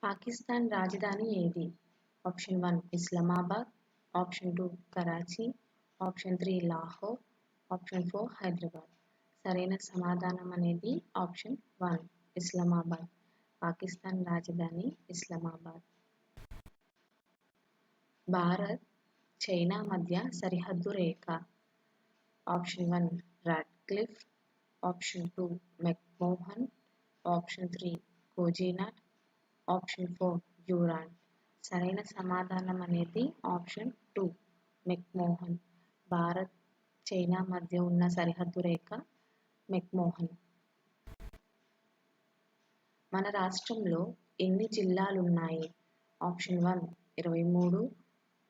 పాకిస్తాన్ రాజధాని ఏది? Option 1 Islamabad, option 2 Karachi, option 3 Lahore, option 4 Hyderabad. సరైన సమాధానం అనేది ఆప్షన్ 1 ఇస్లామాబాద్. పాకిస్తాన్ రాజధాని ఇస్లామాబాద్. భారత్, చైనా మధ్య సరిహద్దు రేఖ. Option 1 Radcliffe, option 2 McMahon, option 3 కోజినాడ్, ఆప్షన్ 4 డ్యూరాండ్. సరైన సమాధానం అనేది ఆప్షన్ 2 మెక్మోహన్. భారత్, చైనా మధ్య ఉన్న సరిహద్దు రేఖ మెక్మోహన్. మన రాష్ట్రంలో ఎన్ని జిల్లాలున్నాయి? Option 1 23,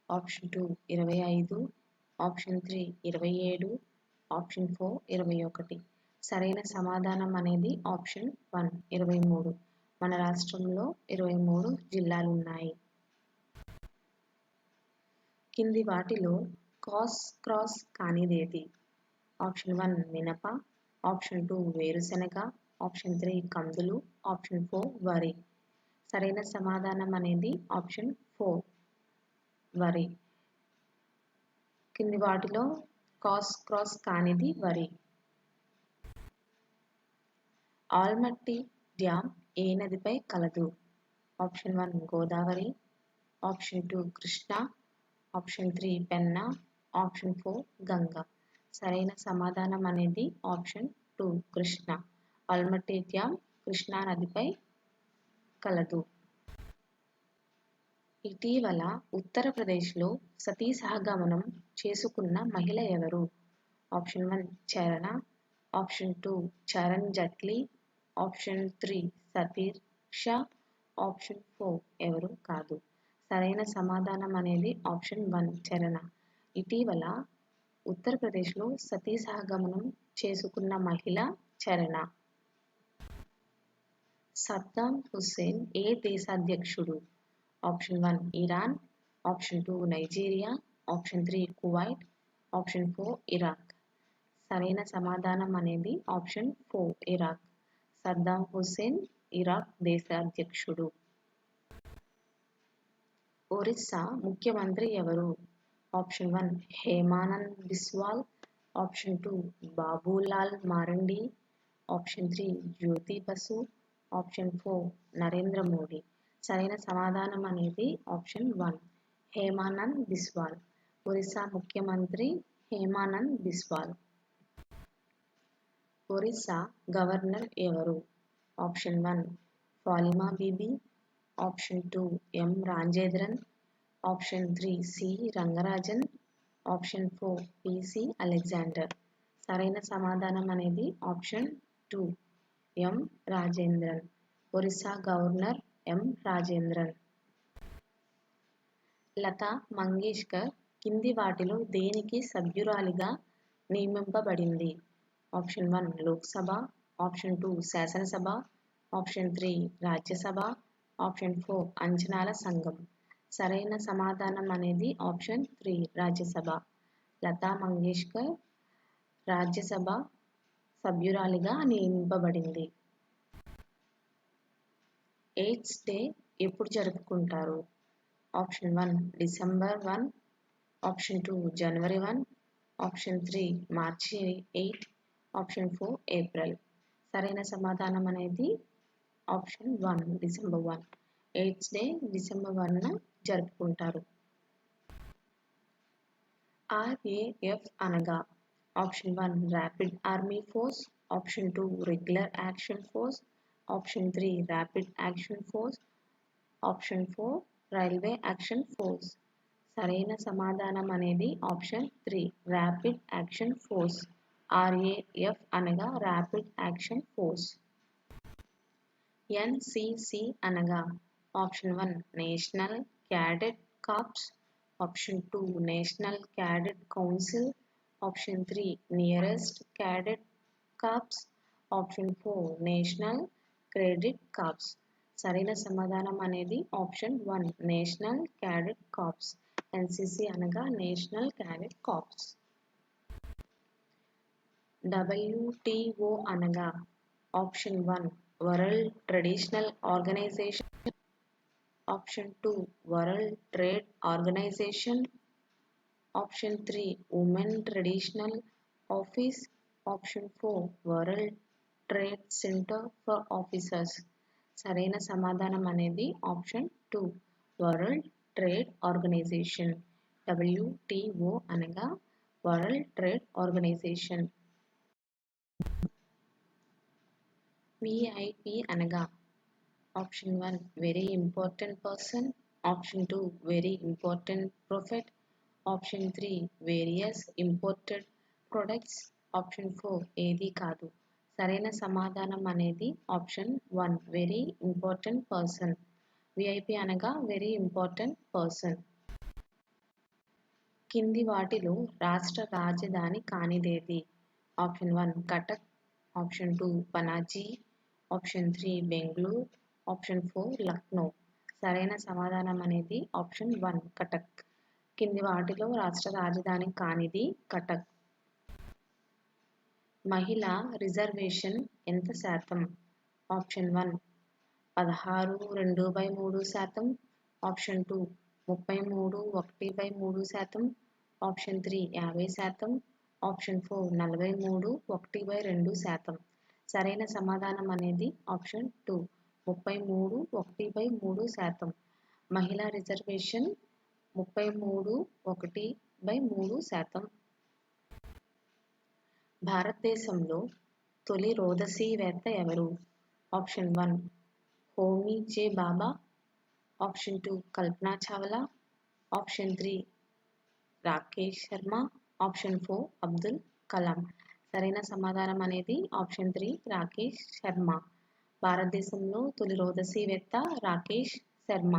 option 2 25, option 3 27, option 4 21. సరైన సమాధానం అనేది ఆప్షన్ 1 23. మన రాష్ట్రంలో 23 జిల్లాలున్నాయి. కింది వాటిలో క్రాస్ కానిదేది? ఆప్షన్ 1 మినప, ఆప్షన్ 2 వేరుశెనగ, ఆప్షన్ 3 కందులు, ఆప్షన్ 4 వరి. సరైన సమాధానం అనేది ఆప్షన్ 4 వరి. కింది వాటిలో క్రాస్ కానిది వరి. ఆల్మట్టి డ్యామ్ ఏ నదిపై కలదు? Option 1 Godavari, option 2 Krishna, option 3 Penna, option 4 Ganga. సరైన సమాధానం అనేది ఆప్షన్ 2 కృష్ణా. ఆల్మట్టి డ్యామ్ కృష్ణా నదిపై కలదు. ఇటీవల ఉత్తరప్రదేశ్లో సతీ సహగమనం చేసుకున్న మహిళ ఎవరు? Option 1 Charana, option 2 Charan Jaitley, option 3 Satir Shah, option 4 ఎవరు కాదు. సరైన సమాధానం అనేది ఆప్షన్ 1 చరణ. ఇటీవల ఉత్తరప్రదేశ్లో సతీ సహగమనం చేసుకున్న మహిళ చరణ. సద్దాం హుస్సేన్ ఏ దేశాధ్యక్షుడు? Option 1 Iran, option 2 Nigeria, option 3 Kuwait, option 4 Iraq. సరైన సమాధానం అనేది option 4 Iraq. Saddam Hussein Iraq దేశాధ్యక్షుడు. ఒరిస్సా ముఖ్యమంత్రి ఎవరు? Option 1 Hemanand Biswal, option 2 Babulal Marandi, option 3 Jyoti Basu, option 4 Narendra Modi. సరైన సమాధానం అనేది ఆప్షన్ 1 హేమానంద్ బిస్వాల్. ఒరిస్సా ముఖ్యమంత్రి హేమానంద్ బిస్వాల్. ఒరిస్సా గవర్నర్ ఎవరు? Option 1 Fatima Bibi, option 2 M Rajendran, option 3 C Rangarajan, option 4 P C Alexander. సరైన సమాధానం అనేది option 2 M Rajendran. Orissa governor M Rajendran. Lata Mangeshkar కింది వాటిలో దేనికి సభ్యురాలిగా నియమింపబడింది? ఆప్షన్ 1 లోక్సభ, ఆప్షన్ 2 శాసనసభ, ఆప్షన్ 3 రాజ్యసభ, ఆప్షన్ 4 అంచనాల సంఘం. సరైన సమాధానం అనేది ఆప్షన్ 3 రాజ్యసభ. లతా మంగేష్కర్ రాజ్యసభ సభ్యురాలిగా నియమింపబడింది. ఎయిడ్స్ డే ఎప్పుడు జరుపుకుంటారు? ఆప్షన్ 1 డిసెంబర్ 1, ఆప్షన్ 2 జనవరి 1, ఆప్షన్ 3 మార్చి 8, ఆప్షన్ 4 ఏప్రిల్. సరైన సమాధానం అనేది option 1 December 1. AIDS day December 1న జరుపుకుంటారు. RAF అనగా? Option 1 rapid army force, option 2 regular action force, option 3 rapid action force, option 4 railway action force. సరైన సమాధానం అనేది option 3 rapid action force. RAF అనగా ర్యాపిడ్ యాక్షన్ ఫోర్స్. NCC అనగా? Option 1 national cadet corps, option 2 national cadet council, option 3 nearest cadet corps, option 4 national credit corps. సరైన సమాధానం అనేది option 1 national cadet corps. NCC అనగా national cadet corps. WTO అనగా? Option 1 world traditional organisation, Option 2 World Trade Organization. Option 3 Women Traditional Office. Option 4 World Trade Center for Officers. సరైన సమాధానం అనేది option 2 world trade organisation. WTO అనగా world trade organisation. VIP అనగా option 1 very important person. Option 2 very important prophet. Option 3 various imported products. Option 4 ఏది కాదు. సరైన సమాధానం అనేది option 1 very important person. VIP అనగా వెరీ ఇంపార్టెంట్ పర్సన్. కింది వాటిలో రాష్ట్ర రాజధాని కానిదేది? Option 1 Cuttack. Option 2 Panaji. Option 3 Bengaluru. Option 4 Lucknow. సరైన సమాధానం అనేది ఆప్షన్ 1 కటక్. కింది వాటిలో రాష్ట్ర రాజధాని కానిది కటక్. మహిళా రిజర్వేషన్ ఎంత శాతం? ఆప్షన్ 1 16.2/3%. ఆప్షన్ 2 33.1/3%. ఆప్షన్ 3 50%. ఆప్షన్ 4 43.1/2%. సరైన సమాధానం అనేది ఆప్షన్ 2 33.1/3%. మహిళా రిజర్వేషన్ 33.1/3%. భారతదేశంలో తొలి రోదసీవేత్త ఎవరు? ఆప్షన్ 1 హోమీ జే బాబా. Option 2 Kalpana Chawla. Option 3 Rakesh Sharma. Option 4 Abdul Kalam. సరైన సమాధానం అనేది ఆప్షన్ 3 రాకేష్ శర్మ. భారతదేశంలో తొలి రోదసీవేత్త రాకేష్ శర్మ.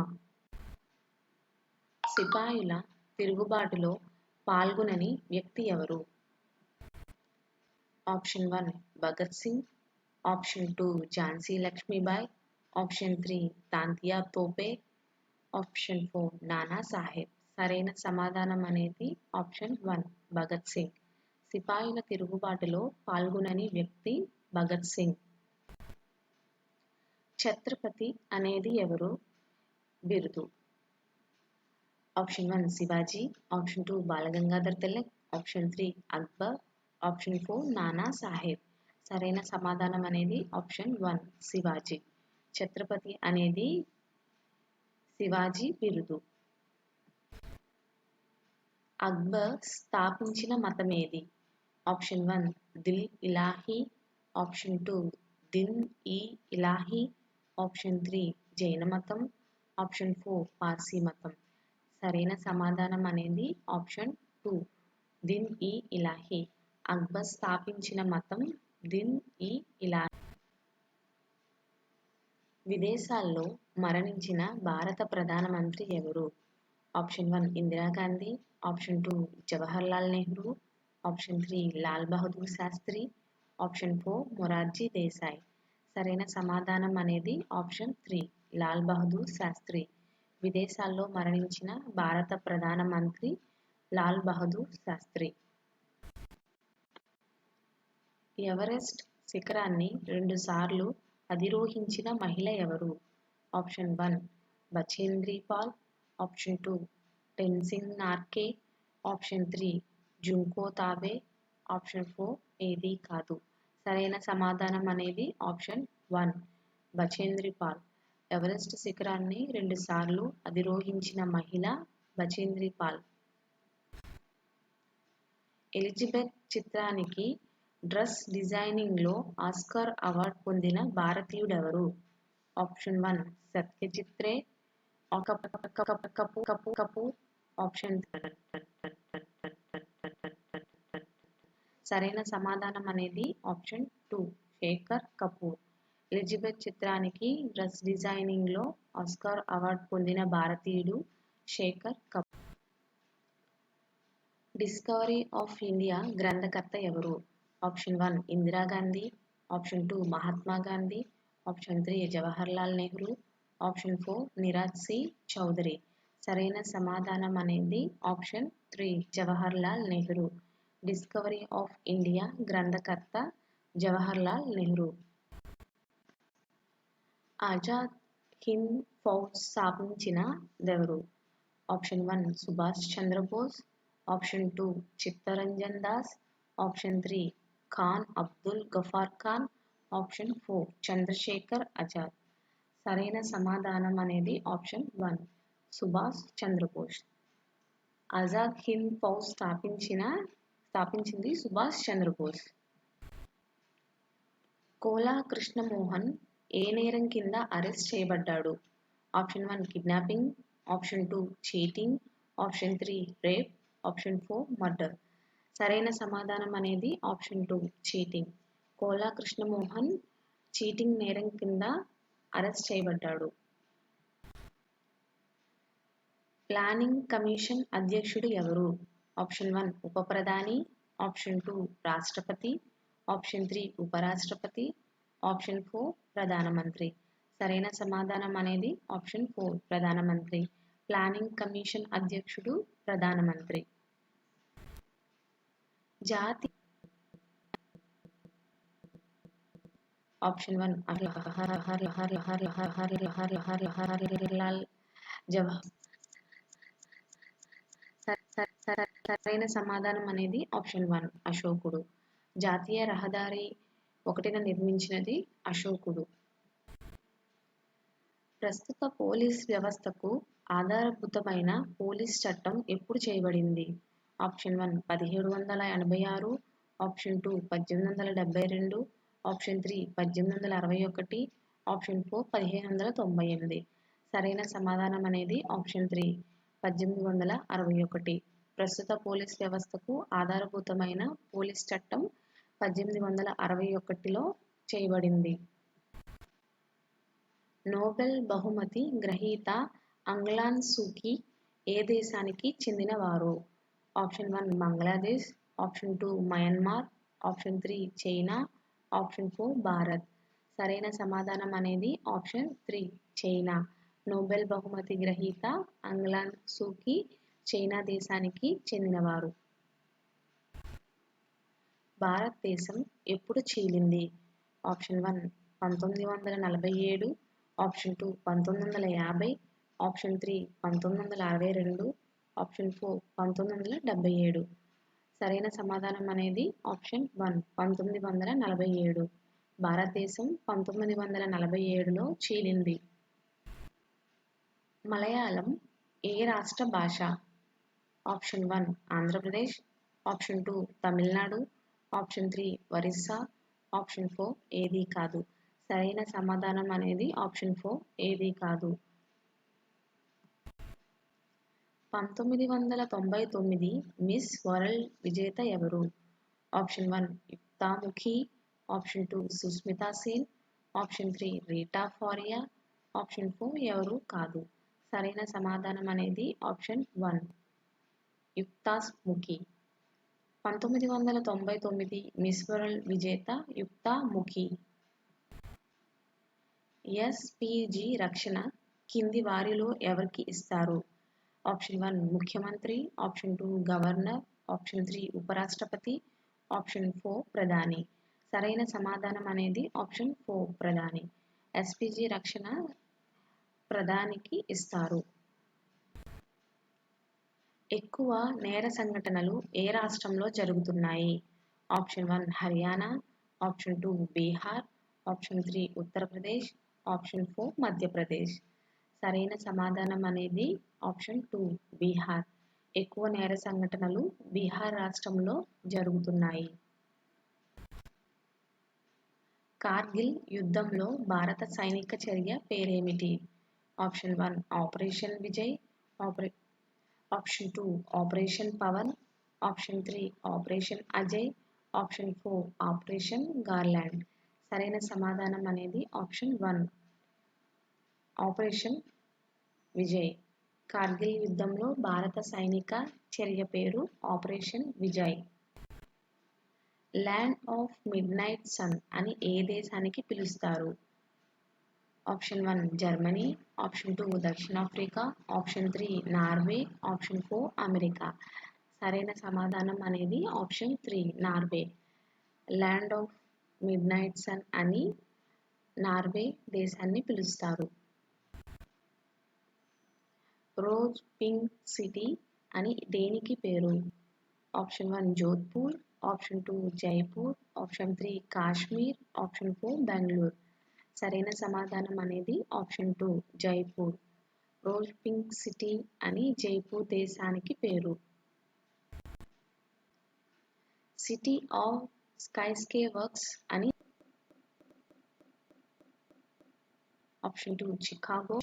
సిపాయిల తిరుగుబాటులో పాల్గొనని వ్యక్తి ఎవరు? Option 1 Bhagat Singh. Option 2 Jhansi Lakshmibai. Option 3 Tantia Tope. Option 4 Nana Saheb. సరైన సమాధానం అనేది ఆప్షన్ 1 భగత్ సింగ్. సిపాయిల తిరుగుబాటులో పాల్గొనని వ్యక్తి భగత్ సింగ్. ఛత్రపతి అనేది ఎవరు బిరుదు? Option 1 Shivaji. Option 2 Balagangadhar Tilak. Option 3 Akbar. Option 4 Nana Saheb. సరైన సమాధానం అనేది ఆప్షన్ 1 శివాజీ. ఛత్రపతి అనేది శివాజీ బిరుదు. అక్బర్ స్థాపించిన మతం ఏది? ఆప్షన్ 1 దిల్ ఇలాహీ. ఆప్షన్ 2 దిన్ ఈ ఇలాహీ. ఆప్షన్ 3 జైన మతం. ఆప్షన్ 4 పార్సీ మతం. సరైన సమాధానం అనేది ఆప్షన్ 2 దిన్ ఈ ఇలాహీ. అక్బర్ స్థాపించిన మతం దిన్ ఈ ఇలాహీ. విదేశాల్లో మరణించిన భారత ప్రధానమంత్రి ఎవరు? Option 1 Indira Gandhi. Option 2 Jawaharlal Nehru. Option 3 Lal Bahadur Sastry. Option 4 Morarji Desai. సరైన సమాధానం అనేది ఆప్షన్ 3 లాల్ బహదూర్ శాస్త్రి. విదేశాల్లో మరణించిన భారత ప్రధానమంత్రి లాల్ బహదూర్ శాస్త్రి. ఎవరెస్ట్ శిఖరాన్ని 2 సార్లు అధిరోహించిన మహిళ ఎవరు? Option 1 Bachendri Pal. Option 2 Tenzing Norgay. Option 3 Junko Tabei. Option 4 ఏది కాదు. సరైన సమాధానం అనేది ఆప్షన్ 1 బచేంద్రి పాల్. ఎవరెస్ట్ శిఖరాన్ని 2 సార్లు అధిరోహించిన మహిళ బచేంద్రి పాల్. ఎలిజబెత్ చిత్రానికి డ్రెస్ డిజైనింగ్లో ఆస్కార్ అవార్డు పొందిన భారతీయుడెవరు? ఆప్షన్ 1 సత్యజిత్ రే. కపూర్. ఆప్షన్ సరైన సమాధానం అనేది ఆప్షన్ 2 శేఖర్ కపూర్. ఎలిజబెత్ చిత్రానికి డ్రెస్ డిజైనింగ్లో ఆస్కార్ అవార్డు పొందిన భారతీయుడు Shekhar Kapoor. Discovery of India గ్రంథకర్త ఎవరు? Option 1 Indira Gandhi. Option 2 Mahatma Gandhi. Option 3 Jawaharlal Nehru. Option 4 Neeraj C Chowdary. సరైన సమాధానం అనేది option 3 Jawaharlal Nehru. Discovery of India గ్రంథకర్త జవహర్లాల్ నెహ్రూ. ఆజాద్ హింద్ ఫౌజ్ స్థాపించినదెవరు? Option 1 Subhash Chandra Bose, option 2 Chittaranjan Das, option 3 Khan Abdul Ghaffar Khan, option 4 Chandrashekhar Azad. సరైన సమాధానం అనేది ఆప్షన్ 1 సుభాష్ చంద్రబోస్. ఆజాద్ హింద్ ఫౌజ్ స్థాపించింది సుభాష్ చంద్రబోస్. కోలా కృష్ణమోహన్ ఏ నేరం కింద అరెస్ట్ చేయబడ్డాడు? Option 1 kidnapping, option 2 cheating, option 3 rape, option 4 murder. సరైన సమాధానం అనేది option 2 cheating. Kola Krishnamohan cheating నేరం కింద అరెస్ట్ చేయబడ్డాడు. ప్లానింగ్ కమిషన్ అధ్యక్షుడు ఎవరు? ఆప్షన్ 1 ఉప ప్రధాని, ఆప్షన్ 2 రాష్ట్రపతి, ఆప్షన్ 3 ఉపరాష్ట్రపతి, ఆప్షన్ 4 ప్రధానమంత్రి. సరైన సమాధానం అనేది ఆప్షన్ 4 ప్రధానమంత్రి. ప్లానింగ్ కమిషన్ అధ్యక్షుడు ప్రధానమంత్రి. జాతి ఆప్షన్ 1 జవహర్లాల్ జవహర్. సరైన సమాధానం అనేది ఆప్షన్ 1 అశోకుడు. జాతీయ రహదారి 1ను నిర్మించినది అశోకుడు. ప్రస్తుత పోలీస్ వ్యవస్థకు ఆధారభూతమైన పోలీస్ చట్టం ఎప్పుడు చేయబడింది? Option 1 1786, option 2 1872, option 3 1861, option 4 1598. సరైన సమాధానం అనేది ఆప్షన్ 3 1861. ప్రస్తుత పోలీస్ వ్యవస్థకు ఆధారభూతమైన పోలీస్ చట్టం 1861లో చేయబడింది. నోబెల్ బహుమతి గ్రహీత అంగ్లాన్ సూకీ ఏ దేశానికి చెందినవారు? Option 1 Bangladesh, option 2 Myanmar, option 3 China, option 4 Bharat. సరైన సమాధానం అనేది ఆప్షన్ 3 చైనా. నోబెల్ బహుమతి గ్రహీత అంగ్లాన్ సూకీ చైనా దేశానికి చెందినవారు. భారతదేశం ఎప్పుడు చీలింది? Option 1 1947, option 2 1950, option 3 1962, option 4 1977. సరైన సమాధానం అనేది ఆప్షన్ 1 1947. భారతదేశం 1947లో చీలింది. మలయాళం ఏ రాష్ట్ర భాష? Option 1 Andhra Pradesh, option 2 Tamil Nadu, option 3 Orissa, option 4 ఏదీ కాదు. సరైన సమాధానం అనేది ఆప్షన్ 4 ఏదీ కాదు. 1999 మిస్ వరల్డ్ విజేత ఎవరు? Option 1 Yukta Mukhi, option 2 Sushmita Sen, option 3 Reita Faria, option 4 ఎవరు కాదు. సరైన సమాధానం అనేది option 1 Yukta Mukhi. 1999 miss world విజేత యుక్తా ముఖి. ఎస్పీజీ రక్షణ కింది వారిలో ఎవరికి ఇస్తారు? ఆప్షన్ 1 ముఖ్యమంత్రి, ఆప్షన్ 2 గవర్నర్, ఆప్షన్ 3 ఉపరాష్ట్రపతి, ఆప్షన్ 4 ప్రధాని. సరైన సమాధానం అనేది ఆప్షన్ 4 ప్రధాని. ఎస్పీజీ రక్షణ ప్రధానికి ఇస్తారు. ఎక్కువ నేర సంఘటనలు ఏ రాష్ట్రంలో జరుగుతున్నాయి? Option 1 Haryana, option 2 Bihar, option 3 Uttar Pradesh, option 4 Madhya Pradesh. సరైన సమాధానం అనేది ఆప్షన్ 2 బీహార్. ఎక్కువ నేర సంఘటనలు బీహార్ రాష్ట్రంలో జరుగుతున్నాయి. కార్గిల్ యుద్ధంలో భారత సైనిక చర్య పేరేమిటి? Option 1 operation Vijay, option 2 operation Pawan, option 3 operation Ajay, option 4 operation garland. సరైన సమాధానం అనేది ఆప్షన్ 1 ఆపరేషన్ విజయ్. కార్గిల్ యుద్ధంలో భారత సైనిక చర్య పేరు operation Vijay. Land of midnight sun అని ఏ దేశానికి పిలుస్తారు? ఆప్షన్ 1 జర్మనీ, ఆప్షన్ 2 దక్షిణాఫ్రికా, ఆప్షన్ 3 నార్వే, ఆప్షన్ 4 అమెరికా. సరైన సమాధానం అనేది option 3 Norway. Land of midnight sun అని నార్వే దేశాన్ని పిలుస్తారు. రోజ్ పింక్ సిటీ అని దేనికి పేరు? Option 1 Jodhpur, option 2 Jaipur, option 3 Kashmir, option 4 Bengaluru. సరైన సమాధానం అనేది option 2 Jaipur. Rose pink city అని జైపూర్ దేశానికి పేరు. సిటీ ఆఫ్ స్కైస్కేవర్స్ అని ఆప్షన్ 2 చికాగో.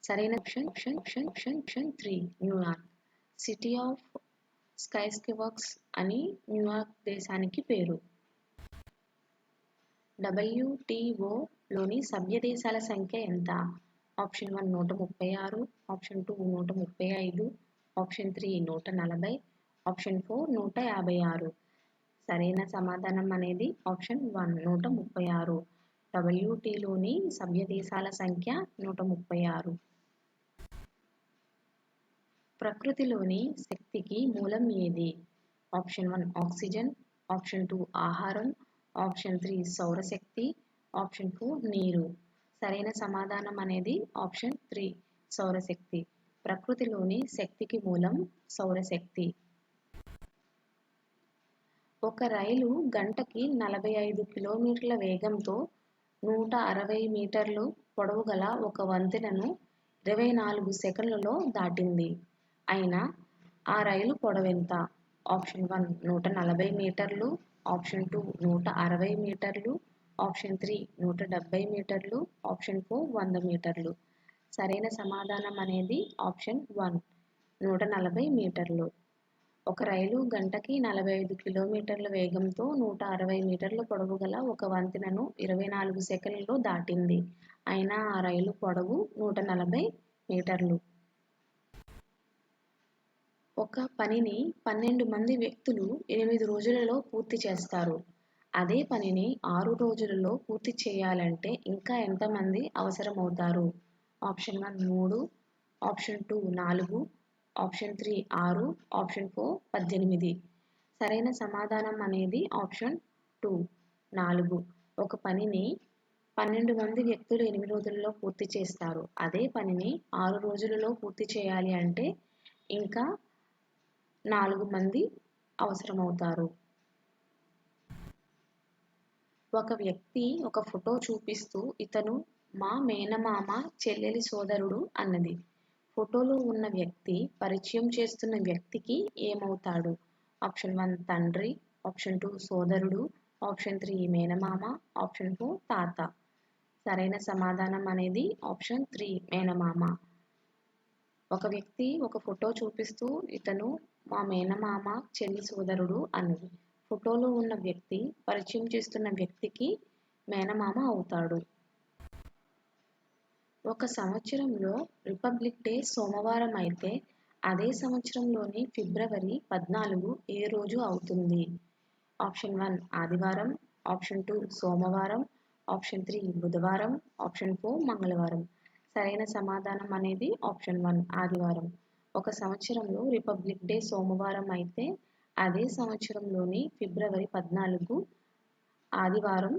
సరైన option 3 New York. City of skyscrapers అని న్యూయార్క్ దేశానికి పేరు. WTOలోని సభ్య దేశాల సంఖ్య ఎంత? Option 1 136, option 2 135, option 3 140, option 4 156. సరైన సమాధానం అనేది ఆప్షన్ 1 136. WTOలోని సభ్య దేశాల సంఖ్య 136. ప్రకృతిలోని శక్తికి మూలం ఏది? ఆప్షన్ 1 ఆక్సిజన్, ఆప్షన్ 2 ఆహారం, ఆప్షన్ 3 సౌరశక్తి, ఆప్షన్ 4 నీరు. సరైన సమాధానం అనేది ఆప్షన్ 3 సౌరశక్తి. ప్రకృతిలోని శక్తికి మూలం సౌరశక్తి. ఒక రైలు గంటకి 45 కిలోమీటర్ల వేగంతో 160 మీటర్లు పొడవు గల ఒక వంతెనను 24 సెకన్లలో దాటింది. అయినా ఆ రైలు పొడవెంత? ఆప్షన్ 1 140 మీటర్లు, ఆప్షన్ 2 160 మీటర్లు, ఆప్షన్ 3 170 మీటర్లు, ఆప్షన్ 4 100 మీటర్లు. సరైన సమాధానం అనేది ఆప్షన్ 1 140 మీటర్లు. ఒక రైలు గంటకి 45 కిలోమీటర్ల వేగంతో 160 మీటర్ల పొడవు గల ఒక వంతెనను 24 సెకన్లలో దాటింది. అయినా ఆ రైలు పొడవు 140 మీటర్లు. ఒక పనిని 12 మంది వ్యక్తులు 8 రోజులలో పూర్తి చేస్తారు. అదే పనిని 6 రోజులలో పూర్తి చేయాలంటే ఇంకా ఎంతమంది అవసరమవుతారు? Option 1 3, option 2 4, option 3 6, option 4 18. సరైన సమాధానం అనేది ఆప్షన్ 2 4. ఒక పనిని 12 మంది వ్యక్తులు 8 రోజులలో పూర్తి చేస్తారు. అదే పనిని 6 రోజులలో పూర్తి చేయాలి అంటే ఇంకా 4 మంది అవసరమవుతారు. ఒక వ్యక్తి ఒక ఫోటో చూపిస్తూ ఇతను మా మేనమామ చెల్లెలి సోదరుడు అన్నది. ఫోటోలో ఉన్న వ్యక్తి పరిచయం చేస్తున్న వ్యక్తికి ఏమవుతాడు? ఆప్షన్ 1 తండ్రి, ఆప్షన్ 2 సోదరుడు, ఆప్షన్ 3 మేనమామ, ఆప్షన్ 4 తాత. సరైన సమాధానం అనేది ఆప్షన్ 3 మేనమామ. ఒక వ్యక్తి ఒక ఫోటో చూపిస్తూ ఇతను మా మేనమామ చెల్లి సోదరుడు అన్నది. ఫోటోలో ఉన్న వ్యక్తి పరిచయం చేస్తున్న వ్యక్తికి మేనమామ అవుతాడు. ఒక సంవత్సరంలో రిపబ్లిక్ డే సోమవారం అయితే అదే సంవత్సరంలోని ఫిబ్రవరి 14 ఏ రోజు అవుతుంది? ఆప్షన్ 1 ఆదివారం, ఆప్షన్ 2 సోమవారం, ఆప్షన్ 3 బుధవారం, ఆప్షన్ 4 మంగళవారం. సరైన సమాధానం అనేది ఆప్షన్ 1 ఆదివారం. ఒక సంవత్సరంలో రిపబ్లిక్ డే సోమవారం అయితే అదే సంవత్సరంలోని ఫిబ్రవరి 14 ఆదివారం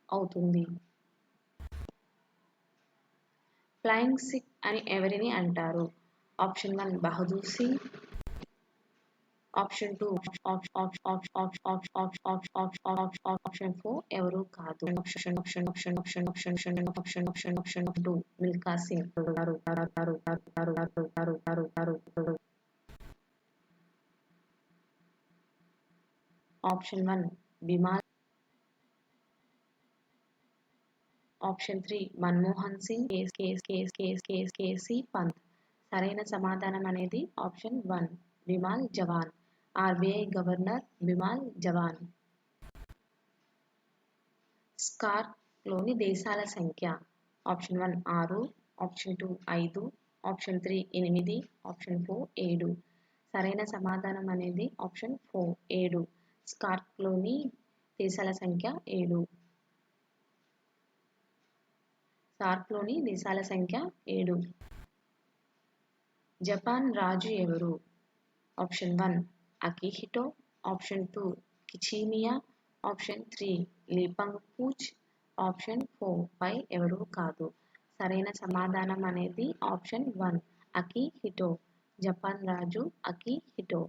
అవుతుంది. ఫ్లయింగ్ సిక్ అని ఎవరిని అంటారు? Option 1 Bahadur Singh, option 2 option 4 ఎవరూ కాదు, option 2 Milkha Singh. Option 1 Bimal, option 3 Manmohan Singh, K C Pant. సరైన సమాధానం అనేది option 1 Bimal Jalan. RBI governor Bimal Jalan. SCARలోని దేశాల సంఖ్య. Option 1 6, option 2 5, option 3 8, option 4 7. సరైన సమాధానం అనేది ఆప్షన్ 4 7. SCARలోని దేశాల సంఖ్య 7. సార్క్లోని దేశాల సంఖ్య 7. జపాన్ రాజు ఎవరు? ఆప్షన్ 1 అకిహిటో, ఆప్షన్ 2 కిచిమియా, ఆప్షన్ 3 లీపాంగ్పూచ్, ఆప్షన్ 4 పై ఎవరూ కాదు. సరైన సమాధానం అనేది ఆప్షన్ 1 అకిహిటో. జపాన్ రాజు అకిహిటో.